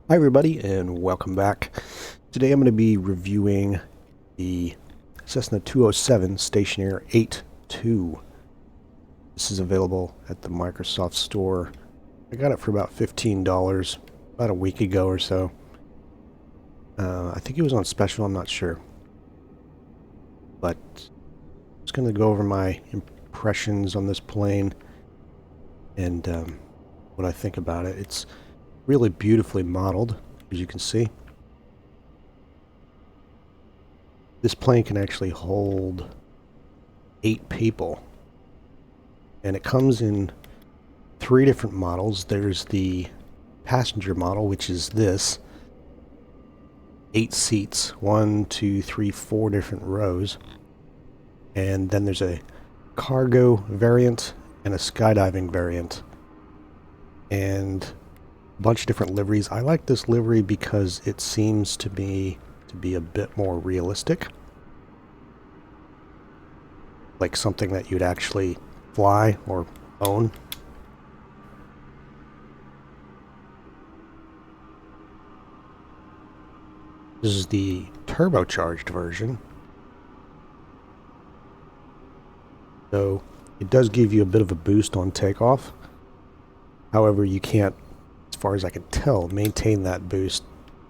Hi everybody and welcome back. Today I'm going to be reviewing the Cessna 207 Stationair 8.2. This is available at the Microsoft Store. I got it for about $15 about a week ago or so. I think it was on special, I'm not sure. But I'm just going to go over my impressions on this plane and what I think about it. It's really beautifully modeled, as you can see. This plane can actually hold 8 people. And it comes in 3 different models. There's the passenger model, which is this. 8 seats, 1, 2, 3, 4 different rows. And then there's a cargo variant and a skydiving variant. And a bunch of different liveries. I like this livery because it seems to me to be a bit more realistic. Like something that you'd actually fly or own. This is the turbocharged version. So it does give you a bit of a boost on takeoff. However, you can't, as far as I can tell, maintain that boost.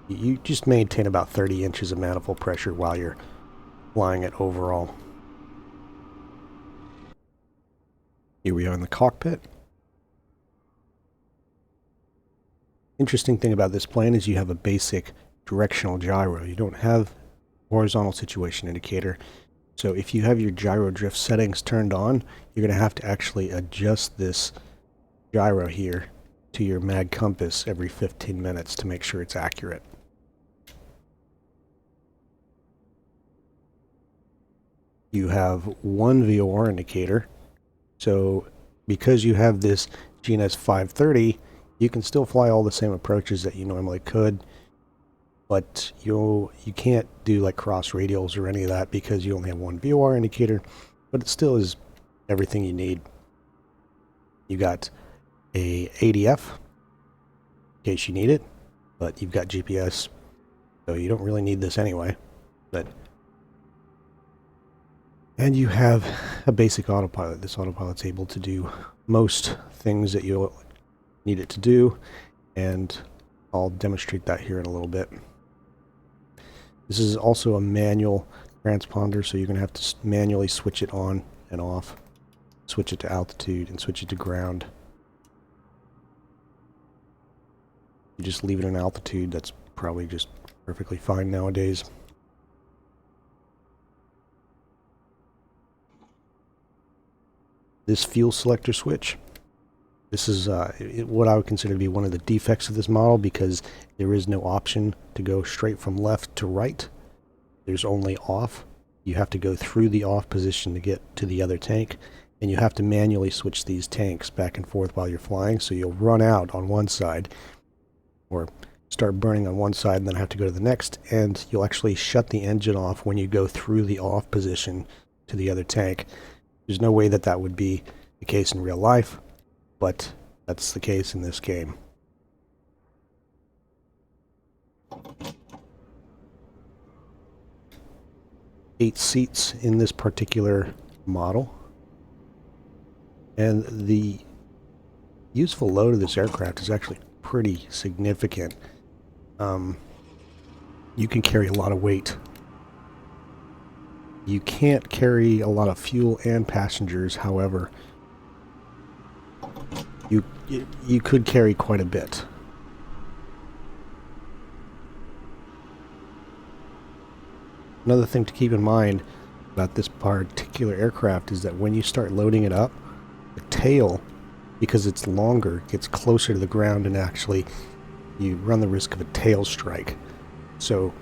You just maintain about 30 inches of manifold pressure while you're flying it overall. Here we are in the cockpit. Interesting thing about this plane is you have a basic directional gyro. You don't have horizontal situation indicator. So if you have your gyro drift settings turned on, you're going to have to actually adjust this gyro here to your mag compass every 15 minutes to make sure it's accurate. You have one VOR indicator. So because you have this GNS 530, you can still fly all the same approaches that you normally could, but you can't do like cross radials or any of that because you only have one VOR indicator, but it still is everything you need. You got a ADF in case you need it, but you've got GPS, so you don't really need this anyway. And you have a basic autopilot. This autopilot's able to do most things that you'll need it to do, and I'll demonstrate that here in a little bit. This is also a manual transponder, so you're going to have to manually switch it on and off, switch it to altitude, and switch it to ground. You just leave it in altitude, that's probably just perfectly fine nowadays. This fuel selector switch, this is what I would consider to be one of the defects of this model, because there is no option to go straight from left to right. There's only off. You have to go through the off position to get to the other tank, and you have to manually switch these tanks back and forth while you're flying, so you'll run out on one side or start burning on one side and then have to go to the next, and you'll actually shut the engine off when you go through the off position to the other tank. There's no way that that would be the case in real life, but that's the case in this game. Eight seats in this particular model. And the useful load of this aircraft is actually pretty significant. You can carry a lot of weight. You can't carry a lot of fuel and passengers, however, you could carry quite a bit. Another thing to keep in mind about this particular aircraft is that when you start loading it up, the tail, because it's longer, gets closer to the ground, and actually you run the risk of a tail strike. So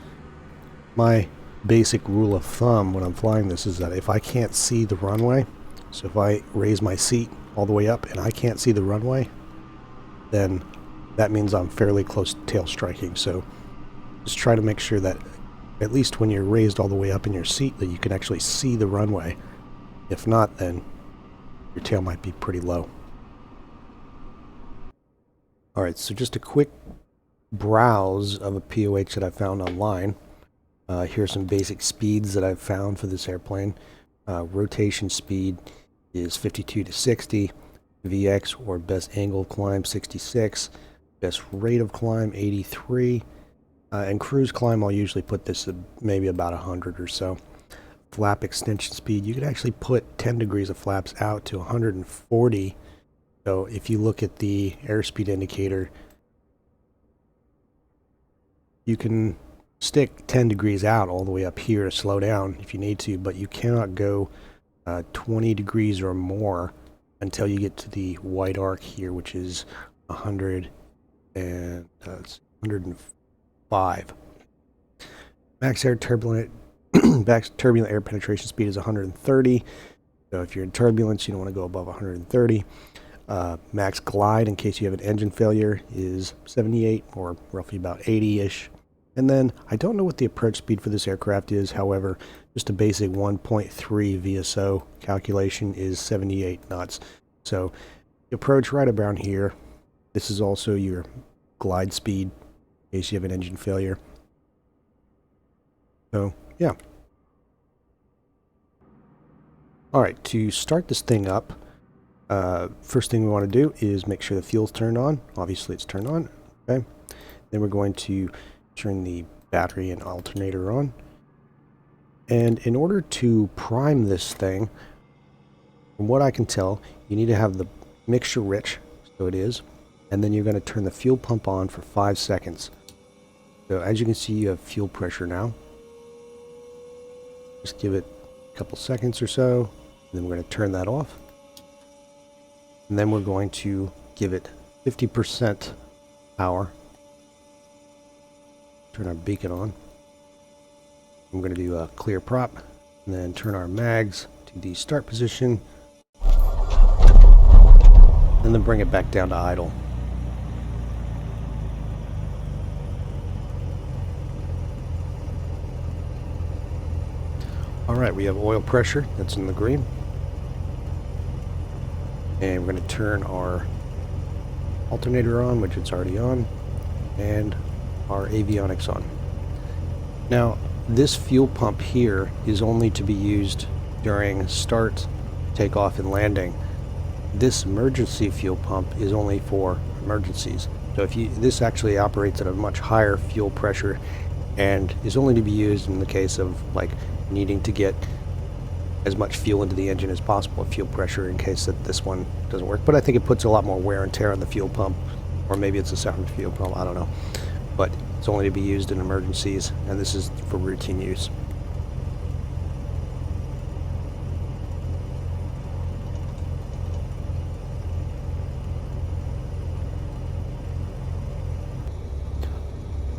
my basic rule of thumb when I'm flying this is that if I can't see the runway, so if I raise my seat all the way up and I can't see the runway, then that means I'm fairly close to tail striking. So just try to make sure that at least when you're raised all the way up in your seat that you can actually see the runway. If not, then your tail might be pretty low. Alright, so just a quick browse of a POH that I found online. Here's some basic speeds that I've found for this airplane. Rotation speed is 52 to 60, VX or best angle of climb 66, best rate of climb 83, and cruise climb I'll usually put this at maybe about 100 or so. Flap extension speed, you could actually put 10 degrees of flaps out to 140. So if you look at the airspeed indicator, you can stick 10 degrees out all the way up here to slow down if you need to, but you cannot go 20 degrees or more until you get to the white arc here, which is 105. Max turbulent air penetration speed is 130. So if you're in turbulence, you don't want to go above 130. Max glide, in case you have an engine failure, is 78, or roughly about 80-ish. And then, I don't know what the approach speed for this aircraft is, however, just a basic 1.3 VSO calculation is 78 knots. So, you approach right around here. This is also your glide speed, in case you have an engine failure. So, yeah. Alright, to start this thing up, first thing we want to do is make sure the fuel's turned on. Obviously it's turned on. Okay. Then we're going to turn the battery and alternator on. And in order to prime this thing, from what I can tell, you need to have the mixture rich, so it is. And then you're going to turn the fuel pump on for 5 seconds. So as you can see, you have fuel pressure now. Just give it a couple seconds or so. Then we're going to turn that off. And then we're going to give it 50% power. Turn our beacon on. I'm going to do a clear prop. And then turn our mags to the start position. And then bring it back down to idle. Alright, we have oil pressure. That's in the green. And we're going to turn our alternator on, which it's already on, and our avionics on. Now, this fuel pump here is only to be used during start, takeoff, and landing. This emergency fuel pump is only for emergencies. So this actually operates at a much higher fuel pressure and is only to be used in the case of like needing to get as much fuel into the engine as possible, fuel pressure, in case that this one doesn't work. But I think it puts a lot more wear and tear on the fuel pump, or maybe it's a separate fuel pump, I don't know. But it's only to be used in emergencies, and this is for routine use.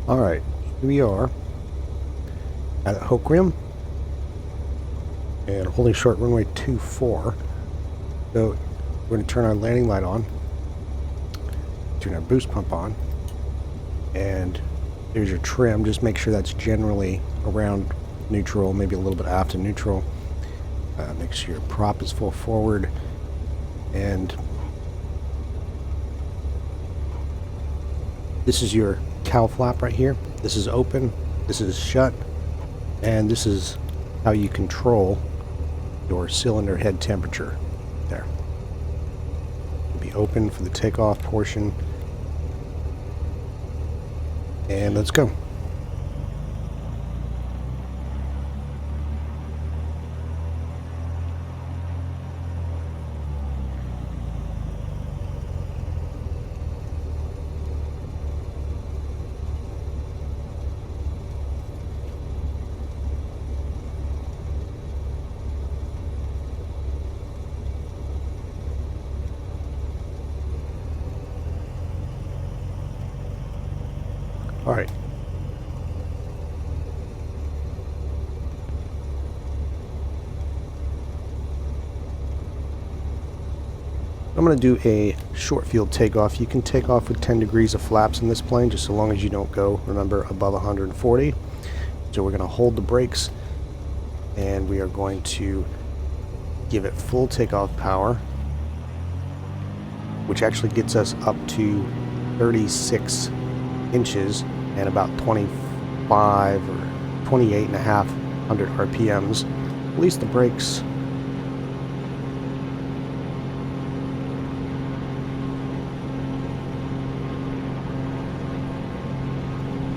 Alright, here we are at Hook Rim. And holding short runway 24. So we're going to turn our landing light on, turn our boost pump on, and there's your trim. Just make sure that's generally around neutral, maybe a little bit aft of neutral. Make sure your prop is full forward, and this is your cowl flap right here. This is open, this is shut, and this is how you control your cylinder head temperature. There. It'll be open for the takeoff portion. And let's go. All right. I'm going to do a short field takeoff. You can take off with 10 degrees of flaps in this plane, just so long as you don't go, remember, above 140. So we're going to hold the brakes, and we are going to give it full takeoff power, which actually gets us up to 36 inches and about 25 or 28 and a half hundred RPMs. Release the brakes.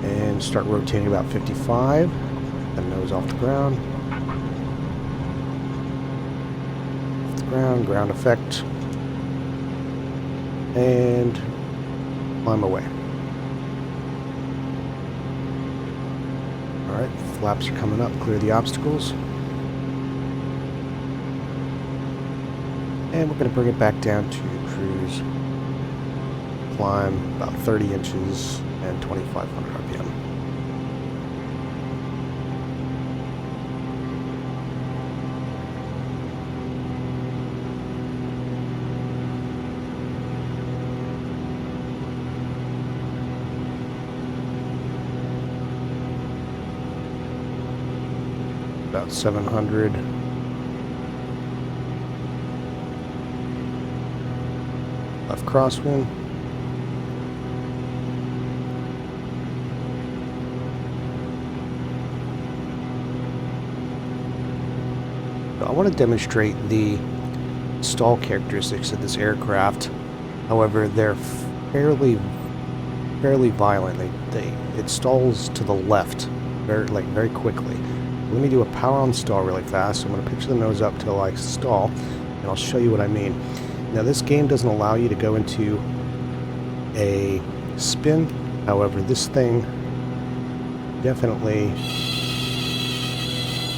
And start rotating about 55. Then nose off the ground. Off the ground, ground effect. And climb away. Alright, flaps are coming up, clear the obstacles. And we're going to bring it back down to cruise. Climb about 30 inches and 2,500 RPM. About 700. Left crosswind. I want to demonstrate the stall characteristics of this aircraft. However, they're fairly violent. It stalls to the left very quickly. Let me do a power on stall really fast. I'm going to picture the nose up till I stall, and I'll show you what I mean. Now, this game doesn't allow you to go into a spin. However, this thing definitely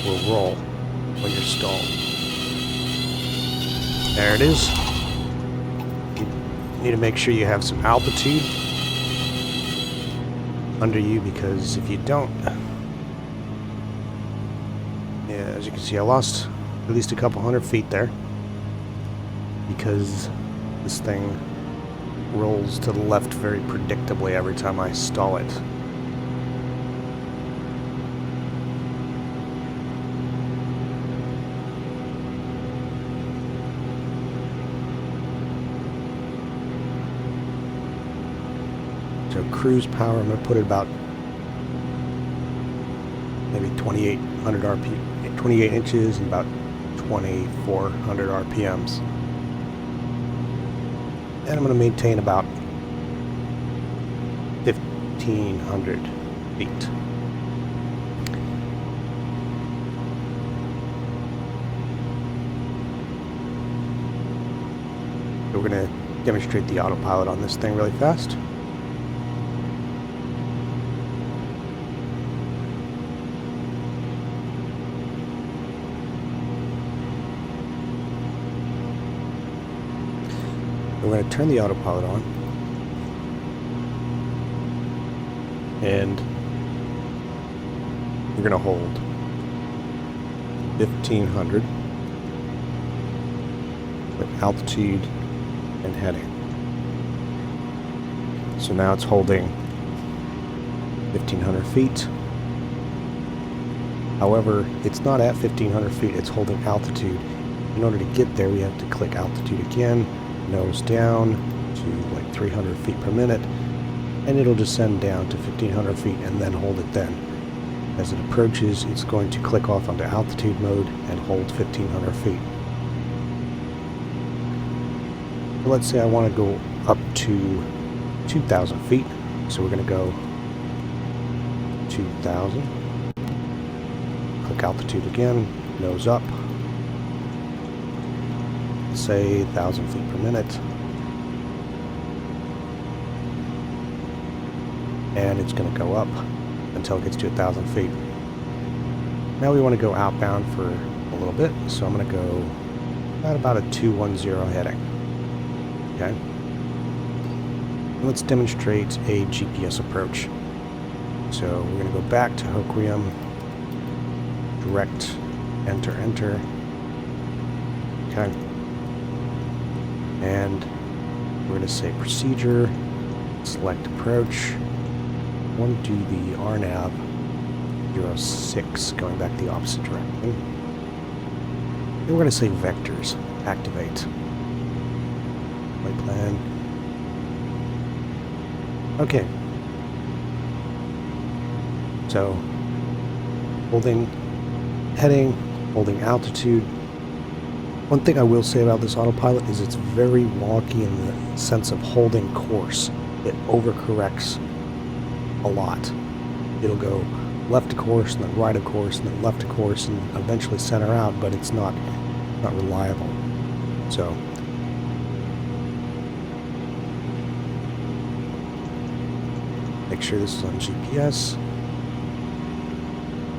will roll when you're stalled. There it is. You need to make sure you have some altitude under you, because if you don't, yeah, as you can see, I lost at least a couple hundred feet there because this thing rolls to the left very predictably every time I stall it. So cruise power, I'm going to put it about maybe 2,800 RPM, 28 inches and about 2,400 RPMs. And I'm going to maintain about 1,500 feet. So we're going to demonstrate the autopilot on this thing really fast. We're going to turn the autopilot on, and we're going to hold 1,500 with altitude and heading. So now it's holding 1,500 feet. However, it's not at 1,500 feet, it's holding altitude. In order to get there, we have to click altitude again, nose down to like 300 feet per minute, and it'll descend down to 1,500 feet and then hold it then. As it approaches, it's going to click off onto altitude mode and hold 1,500 feet. So let's say I want to go up to 2,000 feet, so we're going to go 2,000, click altitude again, nose up, say 1,000 feet per minute, and it's going to go up until it gets to 1,000 feet. Now we want to go outbound for a little bit, so I'm going to go at about a 210 heading. Okay. Let's demonstrate a GPS approach. So we're going to go back to Hoquiam, direct, enter, enter. Okay. And we're going to say procedure, select approach. I want to do the RNAV 06, going back the opposite direction. Then we're going to say vectors, activate. Flight plan. Okay. So holding heading, holding altitude. One thing I will say about this autopilot is it's very wonky in the sense of holding course. It overcorrects a lot. It'll go left of course, and then right of course, and then left of course, and eventually center out, but it's not reliable. So make sure this is on GPS.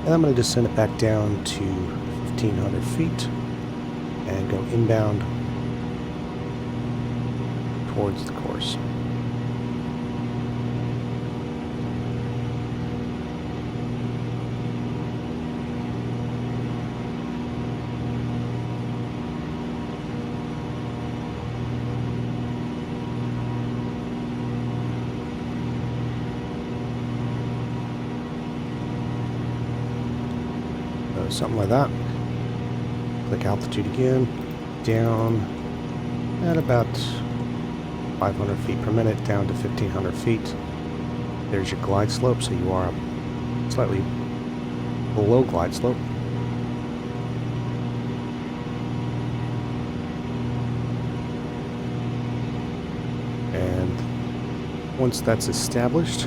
And I'm going to just send it back down to 1,500 feet and go inbound towards the course. Something like that. Click altitude again, down at about 500 feet per minute, down to 1,500 feet. There's your glide slope, so you are slightly below glide slope. And once that's established,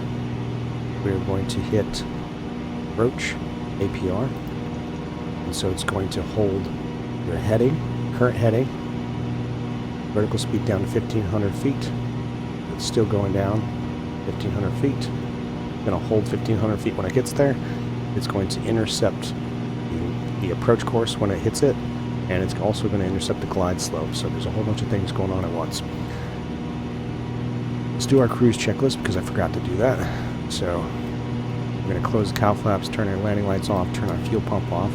we're going to hit approach APR. So it's going to hold your heading, current heading, vertical speed down to 1,500 feet. It's still going down 1,500 feet. It's going to hold 1,500 feet when it gets there. It's going to intercept the approach course when it hits it, and it's also going to intercept the glide slope. So there's a whole bunch of things going on at once. Let's do our cruise checklist because I forgot to do that. So we're going to close the cowl flaps, turn our landing lights off, turn our fuel pump off.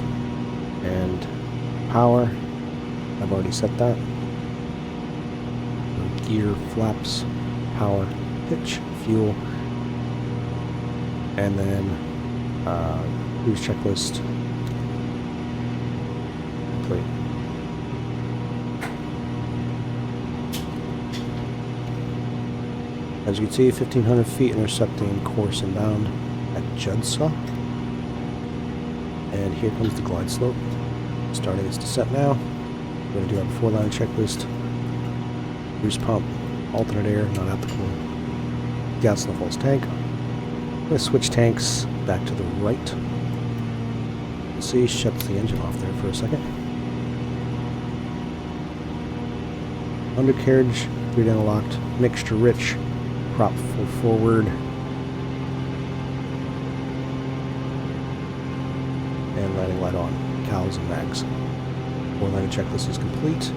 And power, I've already set that. Gear, flaps, power, pitch, fuel, and then cruise checklist complete. As you can see, 1,500 feet intercepting course inbound at Judsaw. And here comes the glide slope. Starting its descent now. We're going to do our before line checklist. Boost pump, alternate air, not applicable. Gas in the false tank. I'm going to switch tanks back to the right. You'll see, shuts the engine off there for a second. Undercarriage, 3 down locked, mixture rich, prop full forward. And landing light on, cowls and mags. Before line checklist is complete.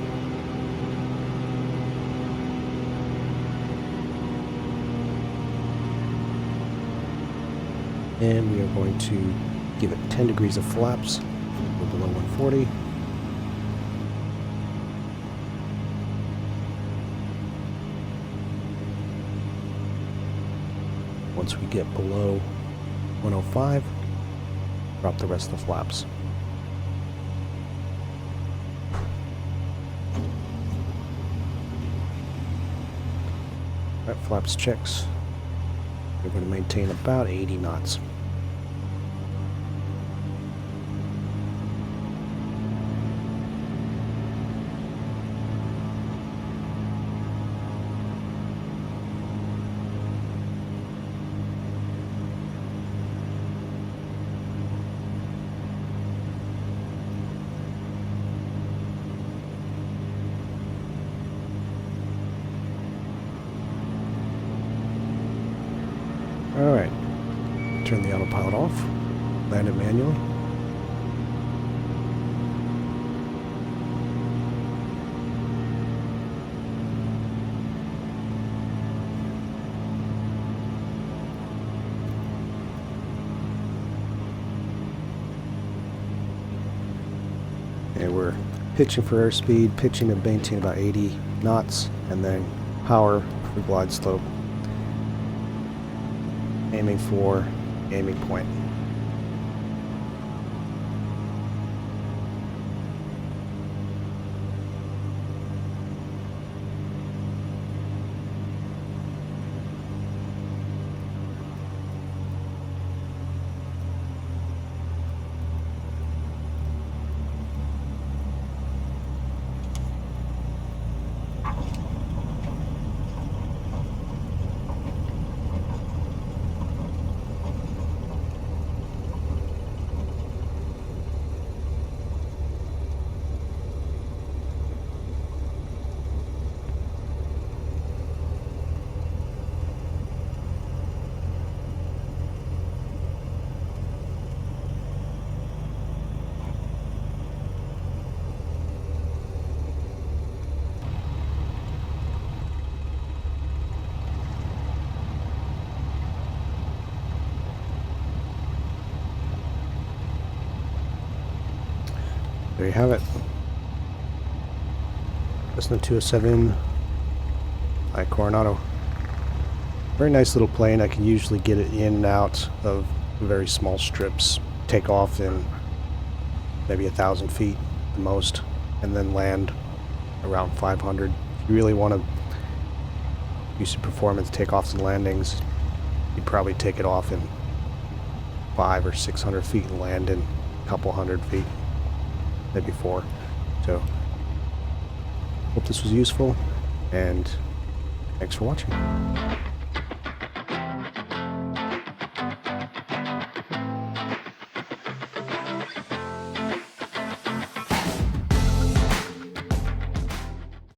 And we are going to give it 10 degrees of flaps. We're below 140. Once we get below 105, drop the rest of the flaps. Alright, flaps checks. We're going to maintain about 80 knots. Alright, turn the autopilot off, land it manually. And we're pitching for airspeed, pitching to maintain about 80 knots, and then power for glide slope. Aiming for aiming point. There you have it. Cessna 207 by Carnado. Very nice little plane. I can usually get it in and out of very small strips. Take off in maybe 1,000 feet the most, and then land around 500. If you really want to use the performance takeoffs and landings, you'd probably take it off in 500 or 600 feet and land in a couple hundred feet, maybe 4. So, hope this was useful, and thanks for watching.